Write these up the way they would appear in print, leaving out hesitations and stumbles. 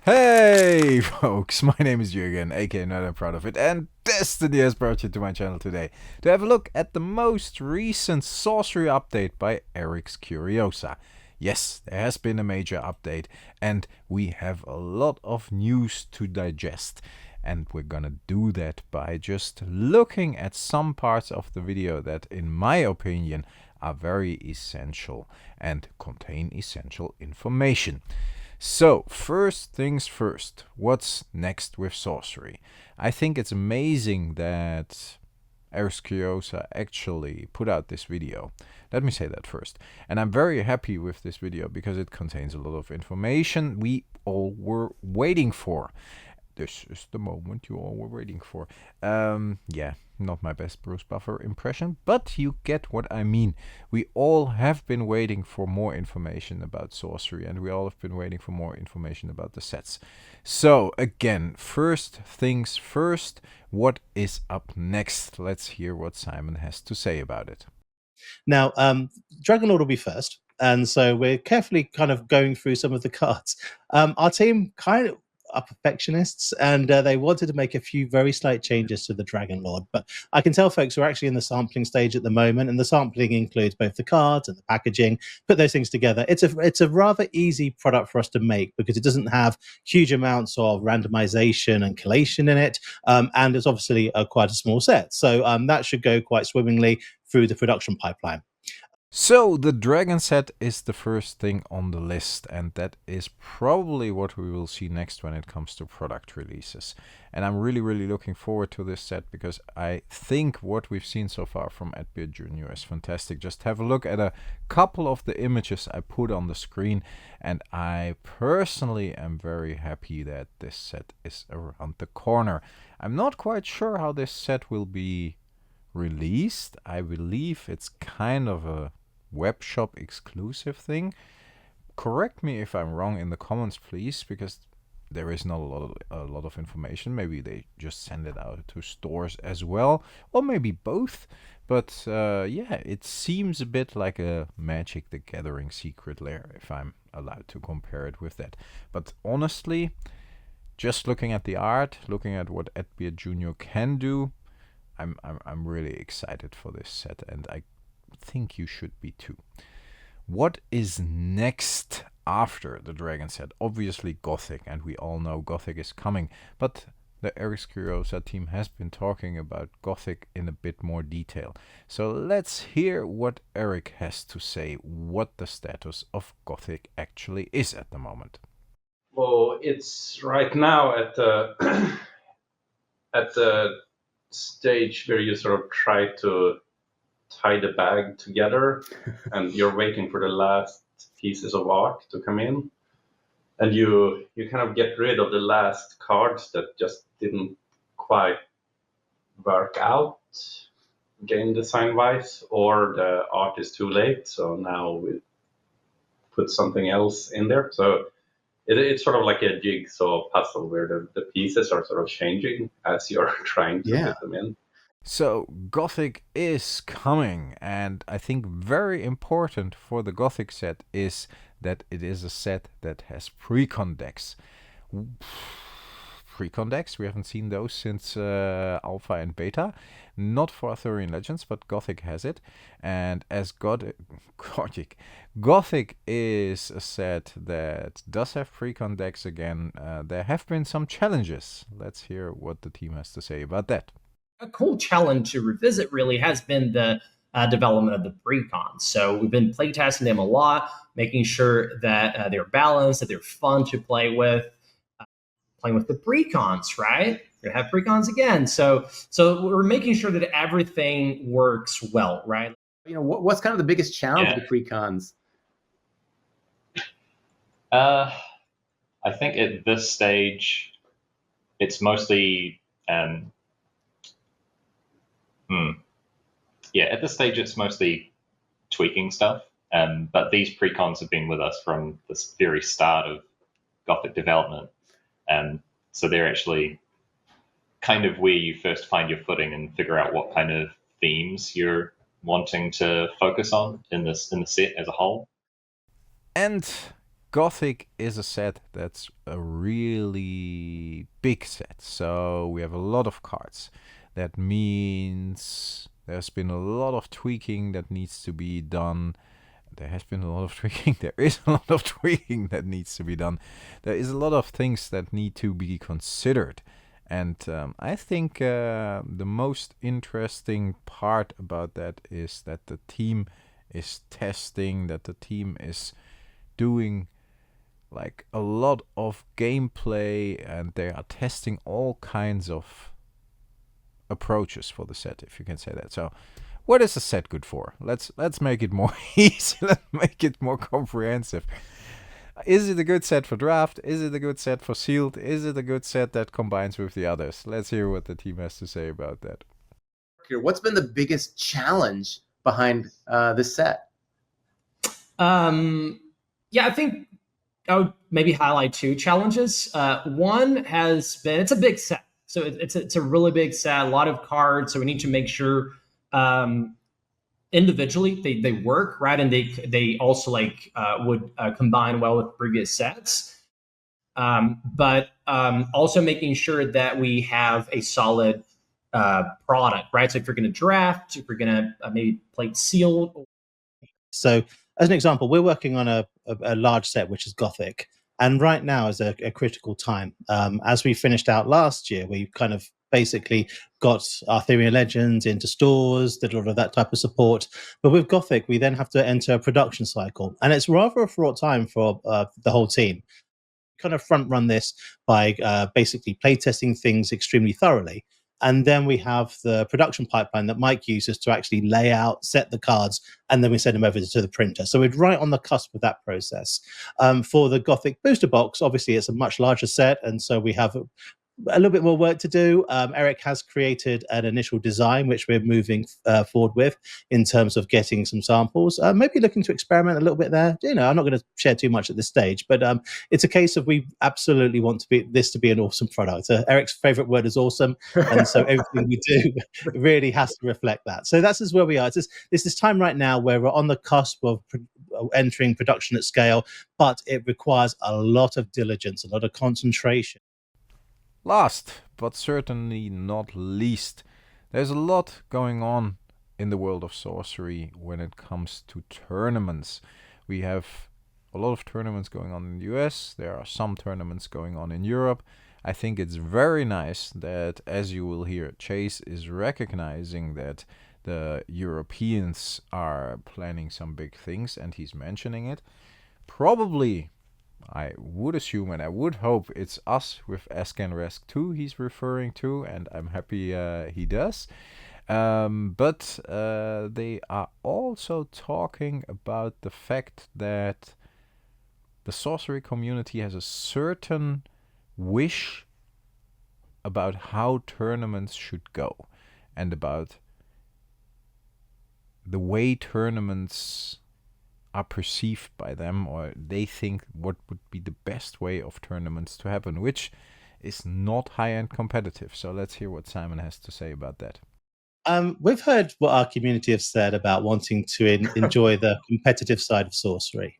Hey folks, my name is Jürgen, aka Not I'm Proud of It, and Destiny has brought you to my channel today to have a look at the most recent Sorcery update by Eric's Curiosa. Yes, there has been a major update, and we have a lot of news to digest. And we're gonna do that by just looking at some parts of the video that, in my opinion, are very essential and contain essential information. So, first things first, what's next with Sorcery? I think it's amazing that Eris Curiosa actually put out this video. Let me say that first. And I'm very happy with this video because it contains a lot of information we all were waiting for. This is the moment you all were waiting for. Yeah, not my best Bruce Buffer impression, but you get what I mean. We all have been waiting for more information about Sorcery, and we all have been waiting for more information about the sets. So, again, first things first, what is up next? Let's hear what Simon has to say about it. Now, Dragonlord will be first. And so we're carefully kind of going through some of the cards. Our team kind of are perfectionists, and they wanted to make a few very slight changes to the Dragonlord. But I can tell folks we're actually in the sampling stage at the moment, and the sampling includes both the cards and the packaging. Put those things together. It's a rather easy product for us to make because it doesn't have huge amounts of randomization and collation in it, and it's obviously quite a small set. So that should go quite swimmingly through the production pipeline. So, the Dragon set is the first thing on the list, and that is probably what we will see next when it comes to product releases. And I'm really looking forward to this set because I think what we've seen so far from Edbeard Jr. is fantastic. Just have a look at a couple of the images I put on the screen, and I personally am very happy that this set is around the corner. I'm not quite sure how this set will be released. I believe it's kind of a web shop exclusive thing. Correct me if I'm wrong in the comments, please, because there is not a lot of information. Maybe they just send it out to stores as well, or maybe both. But yeah, it seems a bit like a Magic the Gathering secret lair, if I'm allowed to compare it with that. But honestly, just looking at the art, looking at what Edbeard Jr. can do, I'm really excited for this set, and I think you should be too. What is next after the Dragon set? Obviously Gothic, and we all know Gothic is coming, but the Eric's Curiosa team has been talking about Gothic in a bit more detail. So let's hear what Eric has to say, what the status of Gothic actually is at the moment. Well, it's right now at the at the stage where you sort of try to tie the bag together and you're waiting for the last pieces of art to come in, and you kind of get rid of the last cards that just didn't quite work out game design wise, or the art is too late, so now we put something else in there. So it's sort of like a jigsaw puzzle where the pieces are sort of changing as you're trying to fit them in. So, Gothic is coming, and I think very important for the Gothic set is that it is a set that has precon decks. Precon decks, we haven't seen those since Alpha and Beta. Not for Arthurian Legends, but Gothic has it. And as Gothic is a set that does have precon decks again, there have been some challenges. Let's hear what the team has to say about that. A cool challenge to revisit really has been the development of the precons. So we've been playtesting them a lot, making sure that they're balanced, that they're fun to play with. Playing with the precons, right? We're gonna have precons again. So we're making sure that everything works well, right? You know, what's kind of the biggest challenge of the precons? I think at this stage, it's mostly at this stage, it's mostly tweaking stuff. But these precons have been with us from the very start of Gothic development. So they're actually kind of where you first find your footing and figure out what kind of themes you're wanting to focus on in the set as a whole. And Gothic is a set that's a really big set, so we have a lot of cards. That means there's been a lot of tweaking that needs to be done. There has been a lot of tweaking. There is a lot of tweaking that needs to be done. There is a lot of things that need to be considered. And I think the most interesting part about that is that the team is testing, that the team is doing like a lot of gameplay, and they are testing all kinds of approaches for the set, if you can say that. So what is the set good for? Let's make it more easy. Let's make it more comprehensive. Is it a good set for draft? Is it a good set for sealed? Is it a good set that combines with the others? Let's hear what the team has to say about that. What's been the biggest challenge behind this set? I think I would maybe highlight two challenges. One has been, it's a big set. So it's a really big set, a lot of cards. So we need to make sure individually they work, right? And they also would combine well with previous sets. But also making sure that we have a solid product, right? So if you're going to draft, if you're going to maybe play sealed. So as an example, we're working on a large set, which is Gothic. And right now is a critical time. As we finished out last year, we kind of basically got Arthurian Legends into stores, did a lot of that type of support. But with Gothic, we then have to enter a production cycle. And it's rather a fraught time for the whole team. Kind of front run this by basically playtesting things extremely thoroughly. And then we have the production pipeline that Mike uses to actually lay out, set the cards, and then we send them over to the printer. So we're right on the cusp of that process. For the Gothic booster box, obviously it's a much larger set, and so we have a little bit more work to do. Eric has created an initial design, which we're moving forward with in terms of getting some samples. Maybe looking to experiment a little bit there. I'm not going to share too much at this stage, but it's a case of we absolutely want this to be an awesome product. Eric's favorite word is awesome, and so everything we do really has to reflect that. So that's just where we are. It's this time right now where we're on the cusp of entering production at scale, but it requires a lot of diligence, a lot of concentration. Last, but certainly not least, there's a lot going on in the world of sorcery when it comes to tournaments. We have a lot of tournaments going on in the US. There are some tournaments going on in Europe. I think it's very nice that, as you will hear, Chase is recognizing that the Europeans are planning some big things, and he's mentioning it. Probably, I would assume and I would hope it's us with Escanresk 2 he's referring to, and I'm happy he does. But they are also talking about the fact that the sorcery community has a certain wish about how tournaments should go, and about the way tournaments are perceived by them, or they think what would be the best way of tournaments to happen, which is not high-end competitive. So let's hear what Simon has to say about that. We've heard what our community have said about wanting to enjoy the competitive side of sorcery.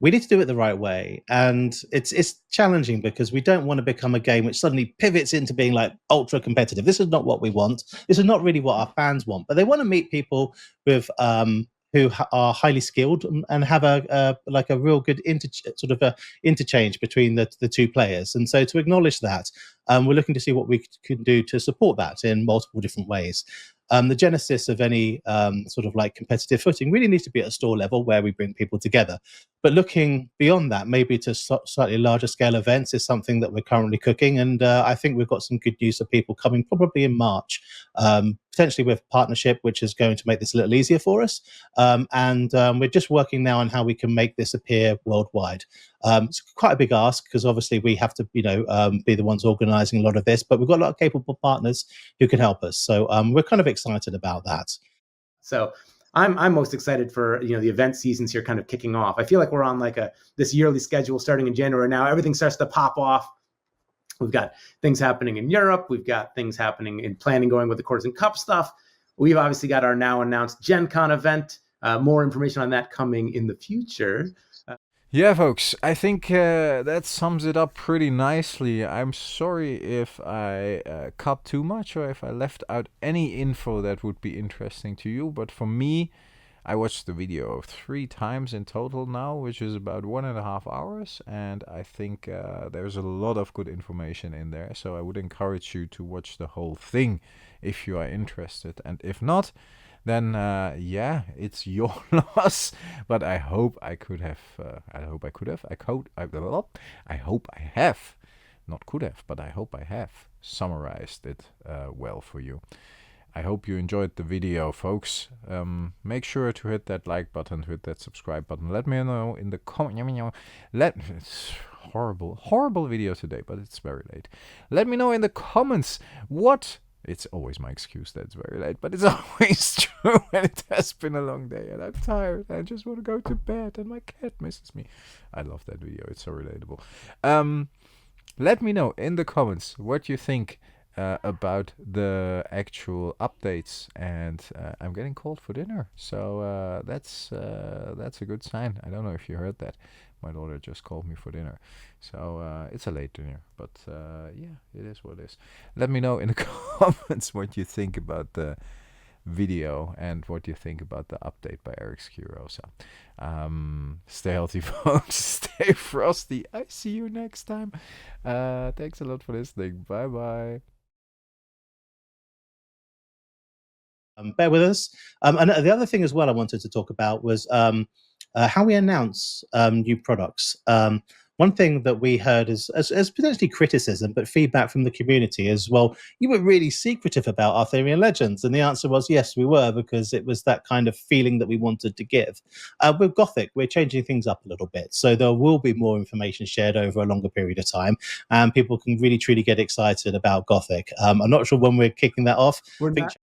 We need to do it the right way, and it's challenging because we don't want to become a game which suddenly pivots into being like ultra competitive. This is not what we want. This is not really what our fans want, but they want to meet people with who are highly skilled and have a real good interchange between the two players. And so to acknowledge that, we're looking to see what we can do to support that in multiple different ways. The genesis of any competitive footing really needs to be at a store level where we bring people together. But looking beyond that, maybe to slightly larger scale events is something that we're currently cooking. And I think we've got some good news of people coming probably in March, potentially with partnership, which is going to make this a little easier for us. And we're just working now on how we can make this appear worldwide. It's quite a big ask because obviously we have to, be the ones organizing a lot of this, but we've got a lot of capable partners who can help us. So we're kind of excited about that. So I'm most excited for, the event seasons here kind of kicking off. I feel like we're on this yearly schedule starting in January now. Everything starts to pop off. We've got things happening in Europe. We've got things happening in planning going with the Quarters and Cup stuff. We've obviously got our now announced Gen Con event. More information on that coming in the future. Yeah, folks, I think that sums it up pretty nicely. I'm sorry if I cut too much or if I left out any info that would be interesting to you, but for me, I watched the video 3 times in total now, which is about 1.5 hours, and I think there's a lot of good information in there, so I would encourage you to watch the whole thing if you are interested, and if not, then yeah, it's your loss. But I hope I could have. I hope I could have. I hope I have. Not could have, but I hope I have summarized it well for you. I hope you enjoyed the video, folks. Make sure to hit that like button, hit that subscribe button. Let me know in the comment. It's horrible video today, but it's very late. Let me know in the comments what. It's always my excuse that it's very late, but it's always true, and it has been a long day, and I'm tired. I just want to go to bed, and my cat misses me. I love that video. It's so relatable. Let me know in the comments what you think about the actual updates, and I'm getting called for dinner, so that's a good sign. I don't know if you heard that. My daughter just called me for dinner, so it's a late dinner, but yeah, it is what it is. Let me know in the comments what you think about the video and what you think about the update by Eric Skirosa. Stay healthy, folks. Stay frosty. I see you next time. Thanks a lot for listening. Bye bye. Bear with us. And the other thing as well I wanted to talk about was how we announce new products. One thing that we heard as potentially criticism, but feedback from the community is, well, you were really secretive about Arthurian Legends. And the answer was, yes, we were, because it was that kind of feeling that we wanted to give. With Gothic, we're changing things up a little bit. So there will be more information shared over a longer period of time. And people can really, truly get excited about Gothic. I'm not sure when we're kicking that off. We're not